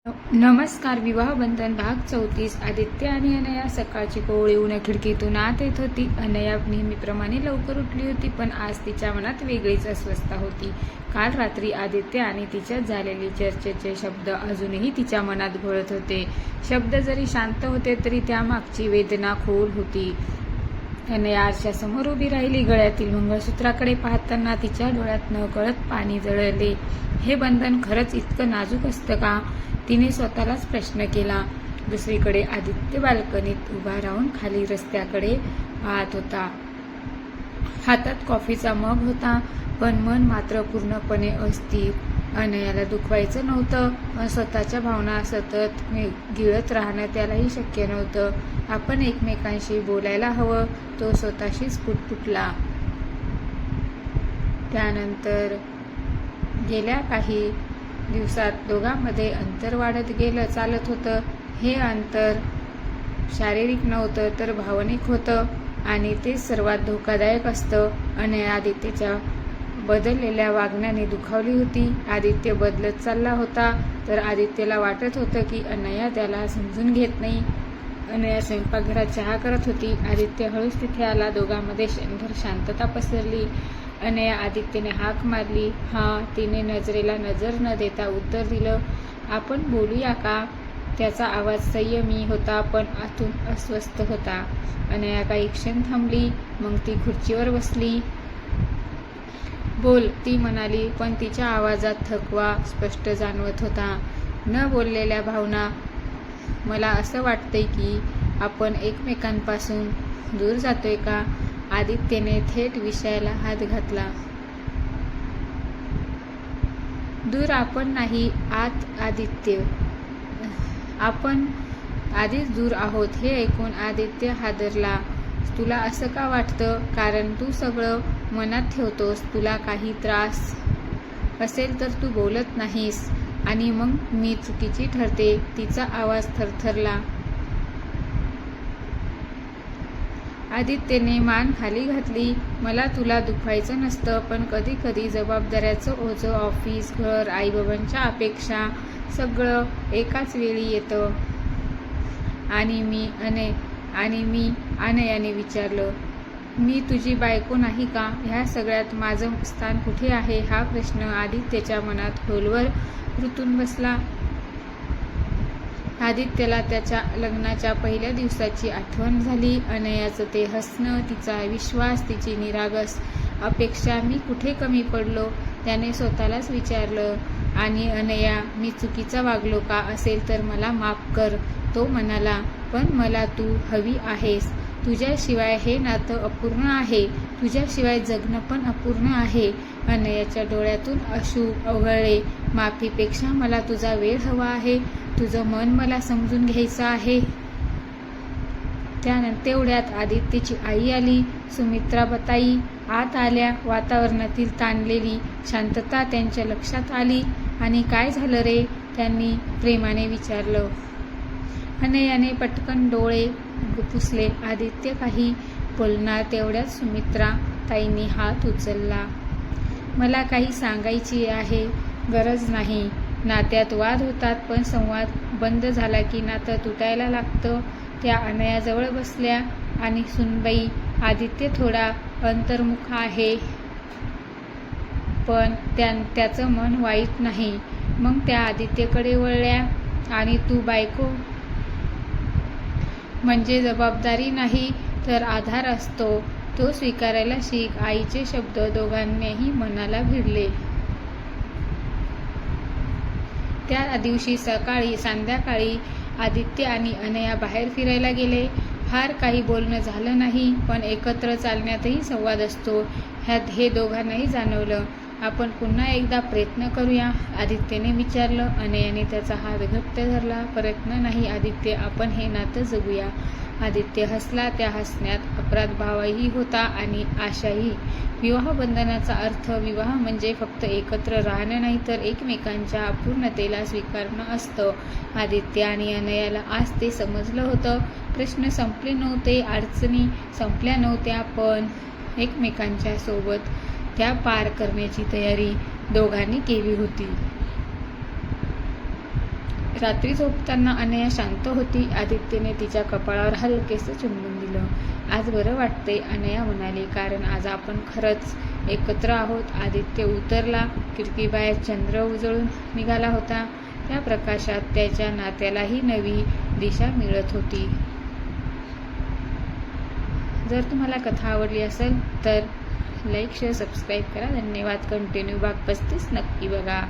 नमस्कार. विवाहबंधन भाग 34. आदित्य आणि अनया सकाळची कोवळी ऊन खिडकीतून आत येत होती. अनया नेहमीप्रमाणे लवकर उठली होती, पण आज तिच्या मनात वेगळीच अस्वस्थता होती. काल रात्री आदित्य आणि तिच्यात झालेले चर्चेचे शब्द अजूनही तिच्या मनात घोळत होते. शब्द जरी शांत होते तरी त्यामागची वेदना खोल होती. अनया आरशासमोर उभी राहिली. गळ्यातील मंगळसूत्राकडे पाहताना तिच्या डोळ्यात नकळत पाणी जळले. हे बंधन खरंच इतकं नाजूक असतं का? तिने स्वतःलाच प्रश्न केला. दुसरीकडे आदित्य बाल्कनीत उभा राहून खाली रस्त्याकडे पाहत होता. हातात कॉफीचा मग होता, पण मन मात्र पूर्णपणे अस्थिर. अनयाला दुखवायचं नव्हतं, पण स्वतःच्या भावना सतत गिळत राहणं त्यालाही शक्य नव्हतं. आपण एकमेकांशी बोलायला हवं, तो स्वतःशीच पुटपुटला. त्यानंतर गेल्या काही दिवसात दोघांमध्ये अंतर वाढत चालत होतं. हे अंतर शारीरिक नव्हतं तर भावनिक होतं, आणि ते सर्वात धोकादायक असतं. अनया आदित्यच्या बदललेल्या वागण्याने दुखावली होती. आदित्य बदलत चालला होता, तर आदित्यला वाटत होतं की अनया त्याला समजून घेत नाही. अनया स्वयंपाकघरात चहा करत होती. आदित्य हळूच तिथे आला. दोघांमध्ये क्षणभर शांतता पसरली. अनया आदित्यने हाक मारली. तिने नजरेला नजर न देता उत्तर दिलं. आपण बोलूया का? त्याचा आवाज संयमी होता, पण आतून अस्वस्थ होता. अनया काही क्षण थांबली, मग ती खुर्चीवर बसली. बोल, ती म्हणाली, पण तिच्या आवाजात थकवा स्पष्ट जाणवत होता. न बोललेल्या भावना. मला असं वाटतंय की आपण एकमेकांपासून दूर जातोय का? आदित्यने थेट विषयाला हात घातला. दूर आपण नाही आत आदित्य. आपण आधीच दूर आहोत. हे ऐकून आदित्य हादरला. तुला असं का वाटतं? कारण तू सगळं मनात ठेवतोस. तुला काही त्रास असेल तर तू बोलत नाहीस, आणि मग मी चुकीची ठरते. तिचा आवाज थरथरला. आदित्यने मान खाली घातली. मला तुला दुखवायचं नसतं, पण कधी कधी जबाबदाऱ्याचं ओझं, ऑफिस, घर, आईबाबांच्या अपेक्षा, सगळं एकाच वेळी येतं. आणि मी अनयाने विचारलं, मी तुझी बायको नाही का? ह्या सगळ्यात माझं स्थान कुठे आहे? हा प्रश्न आदित्यच्या मनात खोलवर रुतून बसला. आदित्यला त्याच्या लग्नाच्या पहिल्या दिवसाची आठवण झाली. अनयाचं ते हसणं, तिचा विश्वास, तिची निरागस अपेक्षा. मी कुठे कमी पडलो? त्याने स्वतःलाच विचारलं. आणि अनया, मी चुकीचा वागलो का असेल तर मला माफ कर, तो म्हणाला. पण मला तू हवी आहेस. तुझ्याशिवाय हे नातं अपूर्ण आहे. तुझ्याशिवाय जगणं पण अपूर्ण आहे. अनयाच्या डोळ्यातून अश्रू ओघळले. माफीपेक्षा मला तुझा वेळ हवा आहे. तुझं मन मला समजून घ्यायचं आहे. तेवढ्यात आदित्यची आई आली. सुमित्राबाई आत आल्या. वातावरणातील ताणलेली शांतता त्यांच्या लक्षात आली. आणि काय झालं रे? त्यांनी प्रेमाने विचारलं. अनयाने पटकन डोळे पुसले. आदित्य काही बोलणार तेवढ्यात सुमित्रा ताईंनी हात उचलला. मला काही सांगायची आहे. गरज नाही. नात्यात वाद होतात, पण संवाद बंद झाला की नातं तुटायला लागतं. त्या अनयाजवळ बसल्या. आणि सुनबाई, आदित्य थोडा अंतर्मुख आहे, पण त्याचं मन वाईट नाही. मग त्या आदित्यकडे वळल्या. आणि तू बायको म्हणजे जबाबदारी नाही तर आधार असतो, तो स्वीकारायला शिक. आईचे शब्द दोघांनीही मनाला भिडले. त्या दिवशी संध्याकाळी आदित्य आणि अनया बाहेर फिरायला गेले. फार काही बोलणं झालं नाही, पण एकत्र चालण्यातही संवाद असतो हे दोघांनाही जाणवलं. आपण पुन्हा एकदा प्रयत्न करूया? आदित्यने विचारलं. अनयाने त्याचा हात घट्ट धरला. प्रयत्न नाही आदित्य, आपण हे नातं जगूया. आदित्य हसला. त्या हसण्यात अपराधभावही होता आणि आशाही. विवाहबंधनाचा अर्थ विवाह म्हणजे फक्त एकत्र राहणं नाही, तर एकमेकांच्या अपूर्णतेला स्वीकारणं असतं. आदित्य आणि अनयाला आज ते समजलं होतं. प्रश्न संपले नव्हते, अडचणी संपल्या नव्हत्या, पण एकमेकांच्या सोबत त्या पार करण्याची तयारी दोघांनी केली होती. रात्री झोपताना अनया शांत होती. आदित्यने तिच्या कपाळावर हलकेसे चुंबन दिलं. आज बरं वाटतंय, अनया म्हणाली, कारण आज आपण खरंच एकत्र आहोत. आदित्य उतरला. खिडकीबाहेर चंद्र उजळून निघाला होता. त्या प्रकाशात त्याच्या नात्यालाही नवी दिशा मिळत होती. जर तुम्हाला कथा आवडली असेल तर लाईक, शेअर, सबस्क्राईब करा. धन्यवाद. कंटिन्यू भाग 35 नक्की बघा.